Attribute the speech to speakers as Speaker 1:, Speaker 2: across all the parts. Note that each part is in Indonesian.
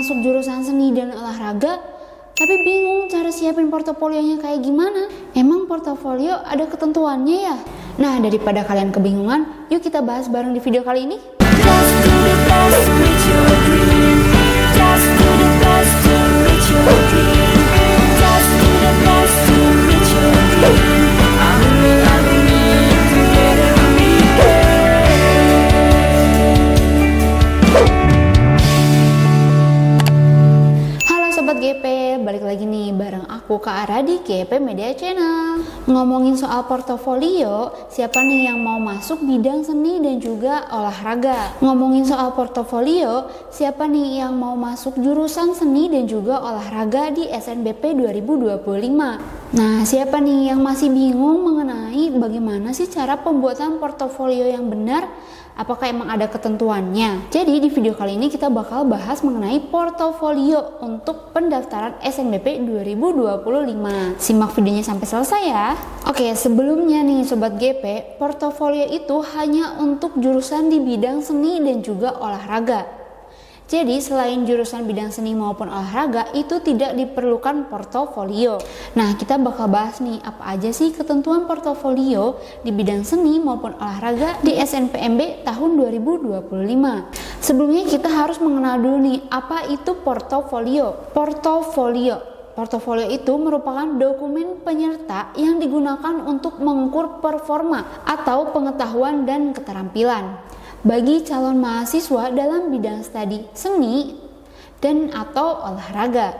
Speaker 1: masuk jurusan seni dan olahraga, tapi bingung cara siapin portofolionya kayak gimana. Emang portofolio ada ketentuannya ya? Nah, daripada kalian kebingungan, yuk kita bahas bareng di video kali ini. Sobat GP, balik lagi nih bareng aku Kak Ara di GP Media Channel. Ngomongin soal portofolio, siapa nih yang mau masuk bidang seni dan juga olahraga? Ngomongin soal portofolio, siapa nih yang mau masuk jurusan seni dan juga olahraga di SNBP 2025? Nah, siapa nih yang masih bingung mengenai bagaimana sih cara pembuatan portofolio yang benar? Apakah emang ada ketentuannya? Jadi di video kali ini kita bakal bahas mengenai portofolio untuk pendaftaran SNBP 2025. Simak videonya sampai selesai ya. Oke, sebelumnya nih Sobat GP, portofolio itu hanya untuk jurusan di bidang seni dan juga olahraga. Jadi selain jurusan bidang seni maupun olahraga itu tidak diperlukan portofolio. Nah, kita bakal bahas nih apa aja sih ketentuan portofolio di bidang seni maupun olahraga di SNPMB tahun 2025. Sebelumnya kita harus mengenal dulu nih apa itu portofolio. Portofolio itu merupakan dokumen penyerta yang digunakan untuk mengukur performa atau pengetahuan dan keterampilan bagi calon mahasiswa dalam bidang studi seni dan atau olahraga.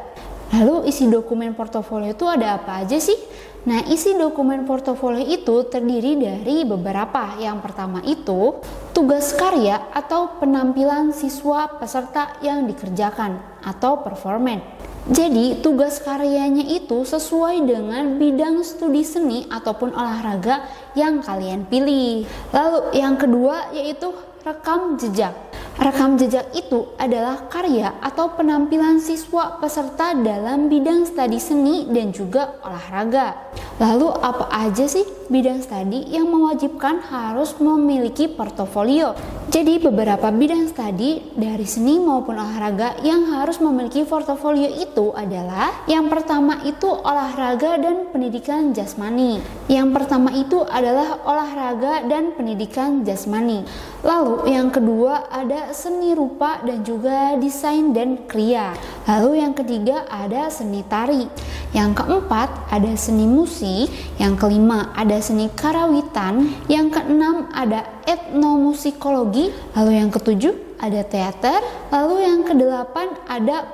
Speaker 1: Lalu isi dokumen portofolio itu ada apa aja sih? Nah, isi dokumen portofolio itu terdiri dari beberapa. Yang pertama itu tugas karya atau penampilan siswa peserta yang dikerjakan atau performance. Jadi tugas karyanya itu sesuai dengan bidang studi seni ataupun olahraga yang kalian pilih. Lalu yang kedua yaitu rekam jejak. Rekam jejak itu adalah karya atau penampilan siswa peserta dalam bidang studi seni dan juga olahraga. Lalu apa aja sih bidang studi yang mewajibkan harus memiliki portofolio? Jadi beberapa bidang studi dari seni maupun olahraga yang harus memiliki portofolio itu adalah yang pertama itu olahraga dan pendidikan jasmani. Yang pertama itu adalah olahraga dan pendidikan jasmani. Lalu yang kedua ada seni rupa dan juga desain dan kriya. Lalu yang ketiga ada seni tari. Yang keempat ada seni musik. Yang kelima ada seni karawitan. Yang keenam ada etnomusikologi. Lalu yang ketujuh ada teater. Lalu yang kedelapan ada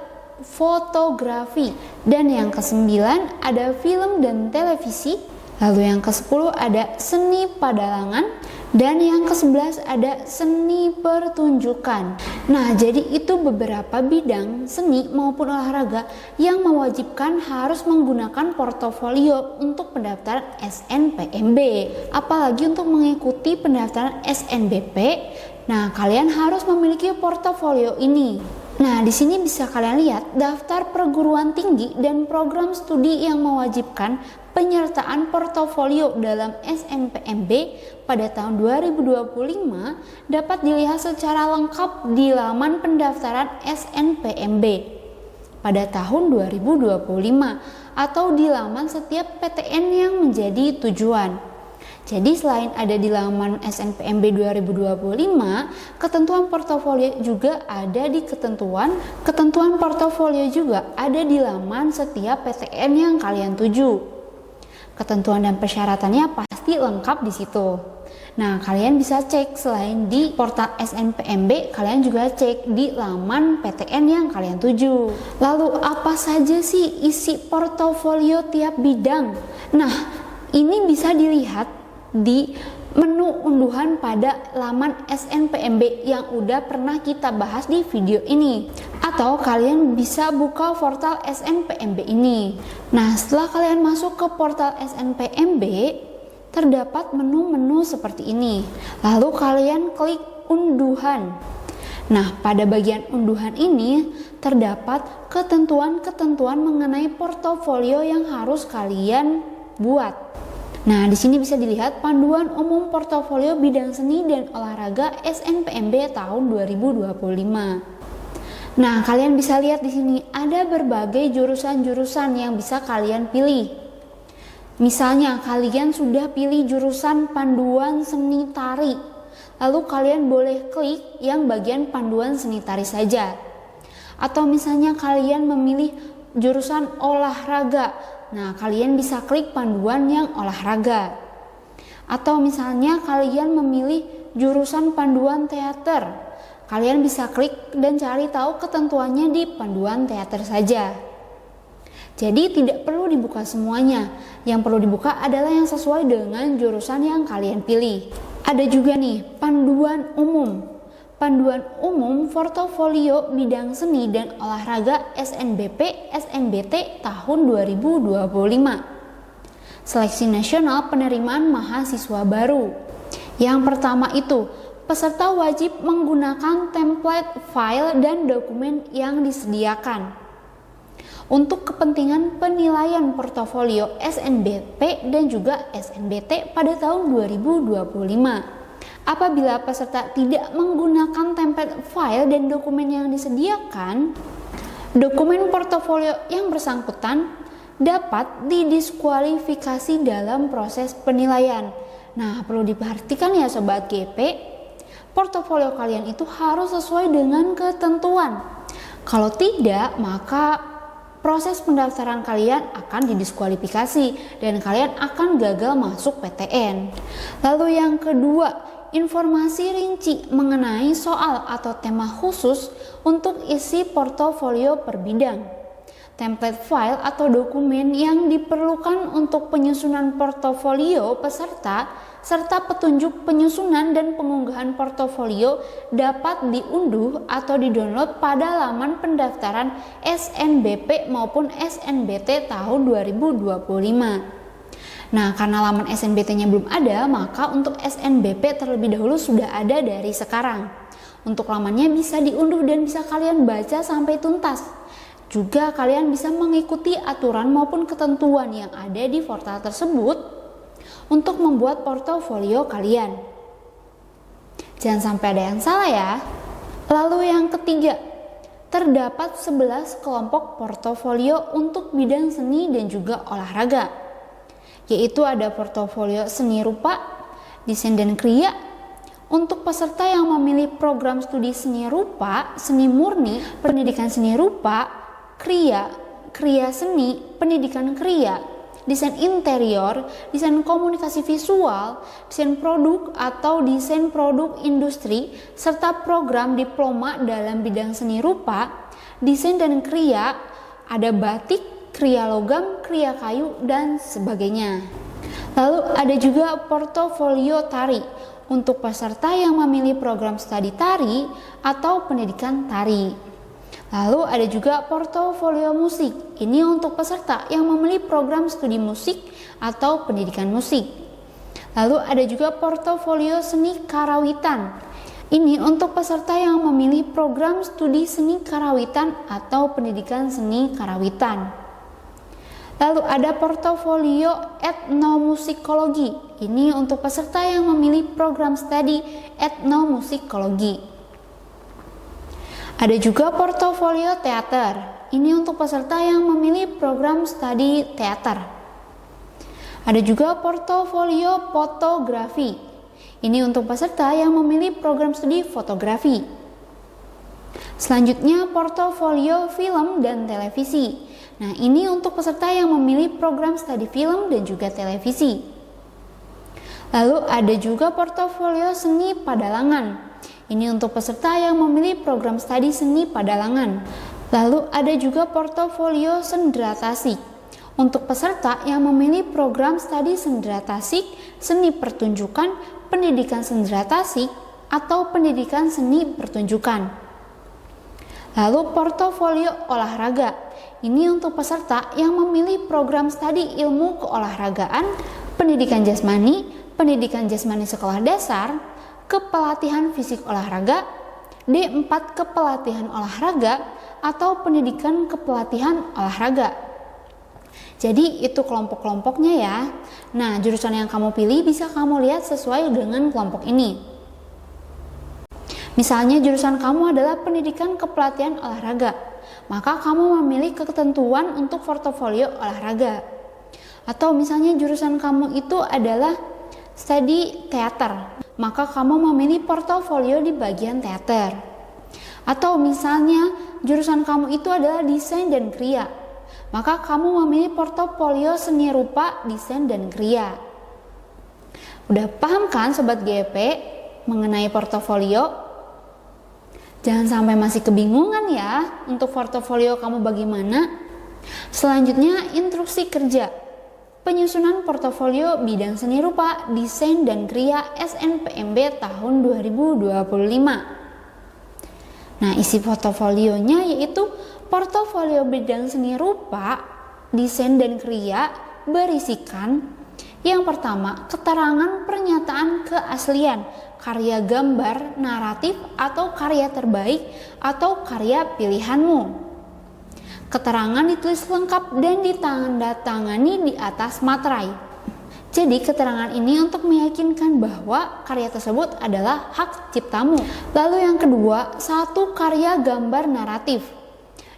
Speaker 1: fotografi. Dan yang kesembilan ada film dan televisi. Lalu yang ke-10 ada seni padalangan. Dan yang ke-11 ada seni pertunjukan. Nah, jadi itu beberapa bidang seni maupun olahraga yang mewajibkan harus menggunakan portofolio untuk pendaftaran SNPMB. Apalagi untuk mengikuti pendaftaran SNBP, nah kalian harus memiliki portofolio ini. Nah, di sini bisa kalian lihat daftar perguruan tinggi dan program studi yang mewajibkan penyertaan portofolio dalam SNPMB pada tahun 2025 dapat dilihat secara lengkap di laman pendaftaran SNPMB pada tahun 2025 atau di laman setiap PTN yang menjadi tujuan. Jadi selain ada di laman SNPMB 2025, ketentuan portofolio juga ada di ketentuan portofolio juga ada di laman setiap PTN yang kalian tuju. Ketentuan dan persyaratannya pasti lengkap di situ. Nah, kalian bisa cek selain di portal SNPMB, kalian juga cek di laman PTN yang kalian tuju. Lalu apa saja sih isi portofolio tiap bidang? Nah, ini bisa dilihat di menu unduhan pada laman SNPMB yang udah pernah kita bahas di video ini, atau kalian bisa buka portal SNPMB ini. Nah, setelah kalian masuk ke portal SNPMB, terdapat menu-menu seperti ini. Lalu kalian klik unduhan. Nah, pada bagian unduhan ini terdapat ketentuan-ketentuan mengenai portofolio yang harus kalian buat. Nah, di sini bisa dilihat panduan umum portofolio bidang seni dan olahraga SNPMB tahun 2025. Nah, kalian bisa lihat di sini ada berbagai jurusan-jurusan yang bisa kalian pilih. Misalnya kalian sudah pilih jurusan panduan seni tari, lalu kalian boleh klik yang bagian panduan seni tari saja. Atau misalnya kalian memilih jurusan olahraga, nah kalian bisa klik panduan yang olahraga. Atau misalnya kalian memilih jurusan panduan teater, kalian bisa klik dan cari tahu ketentuannya di panduan teater saja. Jadi tidak perlu dibuka semuanya, yang perlu dibuka adalah yang sesuai dengan jurusan yang kalian pilih. Ada juga nih panduan umum. Panduan umum portofolio bidang seni dan olahraga SNBP SNBT tahun 2025. Seleksi nasional penerimaan mahasiswa baru. Yang pertama itu, peserta wajib menggunakan template file dan dokumen yang disediakan untuk kepentingan penilaian portofolio SNBP dan juga SNBT pada tahun 2025. Apabila peserta tidak menggunakan template file dan dokumen yang disediakan, dokumen portofolio yang bersangkutan dapat didiskualifikasi dalam proses penilaian. Nah, perlu diperhatikan ya Sobat GP, portofolio kalian itu harus sesuai dengan ketentuan. Kalau tidak, maka proses pendaftaran kalian akan didiskualifikasi dan kalian akan gagal masuk PTN. Lalu yang kedua, informasi rinci mengenai soal atau tema khusus untuk isi portofolio per bidang. Template file atau dokumen yang diperlukan untuk penyusunan portofolio peserta serta petunjuk penyusunan dan pengunggahan portofolio dapat diunduh atau didownload pada laman pendaftaran SNBP maupun SNBT tahun 2025. Nah, karena laman SNBT-nya belum ada, maka untuk SNBP terlebih dahulu sudah ada dari sekarang. Untuk lamannya bisa diunduh dan bisa kalian baca sampai tuntas. Juga kalian bisa mengikuti aturan maupun ketentuan yang ada di portal tersebut untuk membuat portofolio kalian. Jangan sampai ada yang salah ya. Lalu yang ketiga, terdapat 11 kelompok portofolio untuk bidang seni dan juga olahraga. Yaitu ada portofolio seni rupa, desain dan kriya. Untuk peserta yang memilih program studi seni rupa, seni murni, pendidikan seni rupa, kriya, kriya seni, pendidikan kriya, desain interior, desain komunikasi visual, desain produk atau desain produk industri, serta program diploma dalam bidang seni rupa, desain dan kriya, ada batik, kriya logam, kriya kayu, dan sebagainya. Lalu ada juga portofolio tari untuk peserta yang memilih program studi tari atau pendidikan tari. Lalu ada juga portofolio musik, ini untuk peserta yang memilih program studi musik atau pendidikan musik. Lalu ada juga portofolio seni karawitan, ini untuk peserta yang memilih program studi seni karawitan atau pendidikan seni karawitan. Lalu ada portofolio etnomusikologi, ini untuk peserta yang memilih program studi etnomusikologi. Ada juga portofolio teater, ini untuk peserta yang memilih program studi teater. Ada juga portofolio fotografi, ini untuk peserta yang memilih program studi fotografi. Selanjutnya portofolio film dan televisi. Nah, ini untuk peserta yang memilih program studi film dan juga televisi. Lalu ada juga portofolio seni padalangan. Ini untuk peserta yang memilih program studi seni padalangan. Lalu ada juga portofolio sendera tasik. Untuk peserta yang memilih program studi sendera tasik, seni pertunjukan, pendidikan sendera tasik, atau pendidikan seni pertunjukan. Lalu portofolio olahraga. Ini untuk peserta yang memilih program studi ilmu keolahragaan, pendidikan jasmani sekolah dasar, kepelatihan fisik olahraga, D4 kepelatihan olahraga, atau pendidikan kepelatihan olahraga. Jadi itu kelompok-kelompoknya ya. Nah, jurusan yang kamu pilih bisa kamu lihat sesuai dengan kelompok ini. Misalnya jurusan kamu adalah pendidikan kepelatihan olahraga, maka kamu memilih ketentuan untuk portofolio olahraga. Atau misalnya jurusan kamu itu adalah studi teater, maka kamu memilih portofolio di bagian teater. Atau misalnya jurusan kamu itu adalah desain dan kriya, maka kamu memilih portofolio seni rupa, desain dan kriya. Udah paham kan Sobat GP mengenai portofolio? Jangan sampai masih kebingungan ya untuk portofolio kamu bagaimana. Selanjutnya instruksi kerja. Penyusunan portofolio bidang seni rupa, desain dan kriya SNPMB tahun 2025. Nah, isi portofolionya yaitu portofolio bidang seni rupa, desain dan kriya berisikan yang pertama, keterangan pernyataan keaslian, karya gambar, naratif, atau karya terbaik, atau karya pilihanmu. Keterangan ditulis lengkap dan ditandatangani di atas materai. Jadi keterangan ini untuk meyakinkan bahwa karya tersebut adalah hak ciptamu. Lalu yang kedua, satu karya gambar naratif.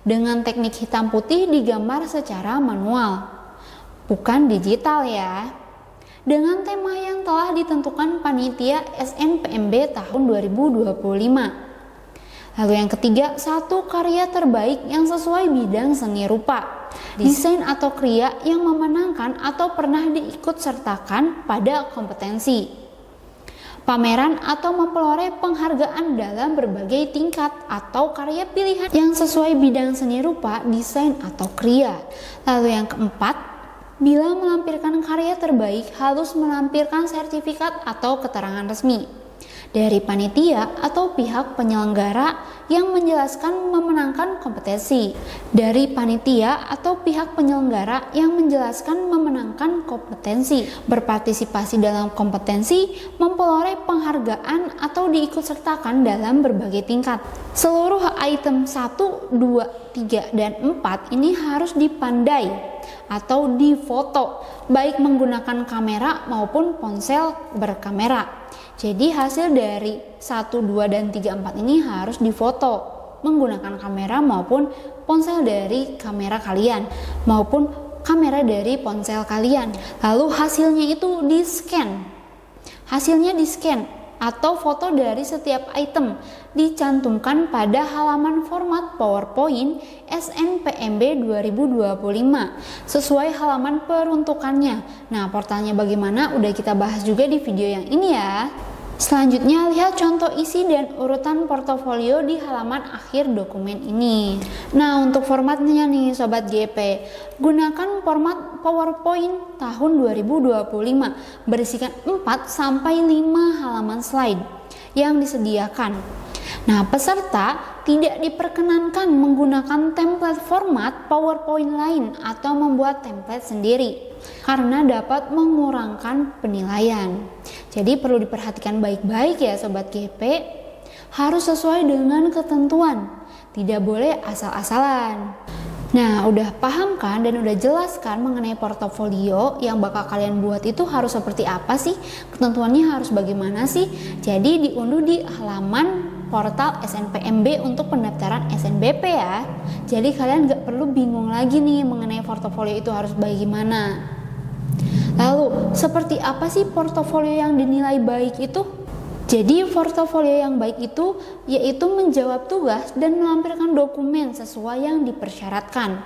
Speaker 1: Dengan teknik hitam putih digambar secara manual, bukan digital ya. Dengan tema yang telah ditentukan panitia SNPMB tahun 2025. Lalu yang ketiga, satu karya terbaik yang sesuai bidang seni rupa, desain atau kriya yang memenangkan atau pernah diikut sertakan pada kompetensi, pameran atau memperoleh penghargaan dalam berbagai tingkat, atau karya pilihan yang sesuai bidang seni rupa, desain atau kriya. Lalu yang keempat, bila melampirkan karya terbaik harus melampirkan sertifikat atau keterangan resmi dari panitia atau pihak penyelenggara yang menjelaskan memenangkan kompetensi. Dari panitia atau pihak penyelenggara yang menjelaskan memenangkan kompetensi, berpartisipasi dalam kompetensi, memperoleh penghargaan atau diikutsertakan dalam berbagai tingkat. Seluruh item 1, 2, 3, dan 4 ini harus dipandai atau difoto, baik menggunakan kamera maupun ponsel berkamera. Jadi hasil dari 1, 2, dan 3, 4 ini harus difoto menggunakan kamera maupun ponsel dari kamera kalian maupun kamera dari ponsel kalian. Lalu hasilnya itu di-scan. Hasilnya di-scan atau foto dari setiap item dicantumkan pada halaman format PowerPoint SNPMB 2025 sesuai halaman peruntukannya. Nah, portalnya bagaimana udah kita bahas juga di video yang ini ya. Selanjutnya, lihat contoh isi dan urutan portofolio di halaman akhir dokumen ini. Nah, untuk formatnya nih Sobat GP, gunakan format PowerPoint tahun 2025 berisikan 4-5 halaman slide yang disediakan. Nah, peserta tidak diperkenankan menggunakan template format PowerPoint lain atau membuat template sendiri karena dapat mengurangkan penilaian. Jadi perlu diperhatikan baik-baik ya Sobat GP, harus sesuai dengan ketentuan, tidak boleh asal-asalan. Nah, udah paham kan dan udah jelas kan mengenai portofolio yang bakal kalian buat itu harus seperti apa sih? Ketentuannya harus bagaimana sih? Jadi diunduh di halaman portal SNPMB untuk pendaftaran SNBP ya. Jadi kalian gak perlu bingung lagi nih mengenai portofolio itu harus bagaimana. Lalu, seperti apa sih portofolio yang dinilai baik itu? Jadi, portofolio yang baik itu yaitu menjawab tugas dan melampirkan dokumen sesuai yang dipersyaratkan.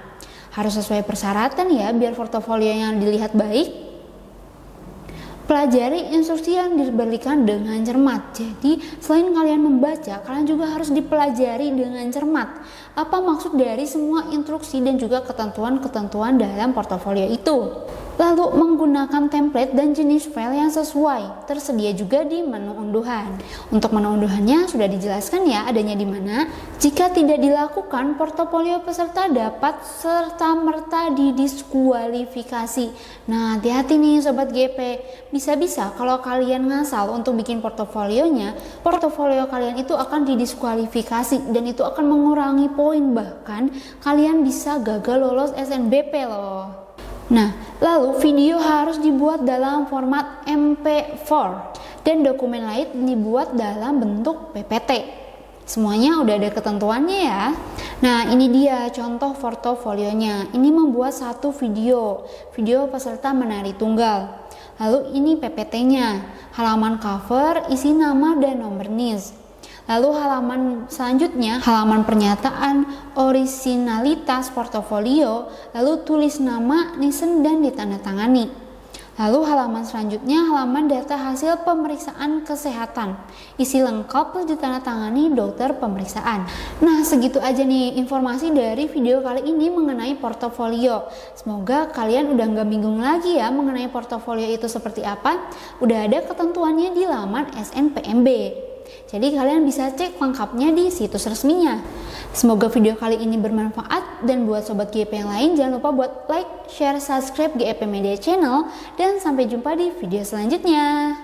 Speaker 1: Harus sesuai persyaratan ya biar portofolio yang dilihat baik. Pelajari instruksi yang diberikan dengan cermat. Jadi, selain kalian membaca, kalian juga harus dipelajari dengan cermat. Apa maksud dari semua instruksi dan juga ketentuan-ketentuan dalam portofolio itu. Lalu menggunakan template dan jenis file yang sesuai, tersedia juga di menu unduhan. Untuk menu unduhannya sudah dijelaskan ya adanya di mana. Jika tidak dilakukan, portofolio peserta dapat serta-merta didiskualifikasi. Nah, hati-hati nih Sobat GP. Bisa-bisa kalau kalian ngasal untuk bikin portofolionya, portofolio kalian itu akan didiskualifikasi dan itu akan mengurangi poin, bahkan kalian bisa gagal lolos SNBP loh. Nah, lalu video harus dibuat dalam format MP4 dan dokumen lain dibuat dalam bentuk PPT. Semuanya udah ada ketentuannya ya. Nah, ini dia contoh portofolionya. Ini membuat satu video peserta menari tunggal. Lalu ini PPT-nya, halaman cover, isi nama dan nomor NIS. Lalu halaman selanjutnya, halaman pernyataan orisinalitas portofolio, lalu tulis nama, nisen dan ditandatangani. Lalu halaman selanjutnya, halaman data hasil pemeriksaan kesehatan. Isi lengkap ditandatangani dokter pemeriksaan. Nah, segitu aja nih informasi dari video kali ini mengenai portofolio. Semoga kalian udah nggak bingung lagi ya mengenai portofolio itu seperti apa. Udah ada ketentuannya di laman SNPMB. Jadi kalian bisa cek lengkapnya di situs resminya. Semoga video kali ini bermanfaat, dan buat sobat GEP yang lain jangan lupa buat like, share, subscribe GEP Media Channel, dan sampai jumpa di video selanjutnya.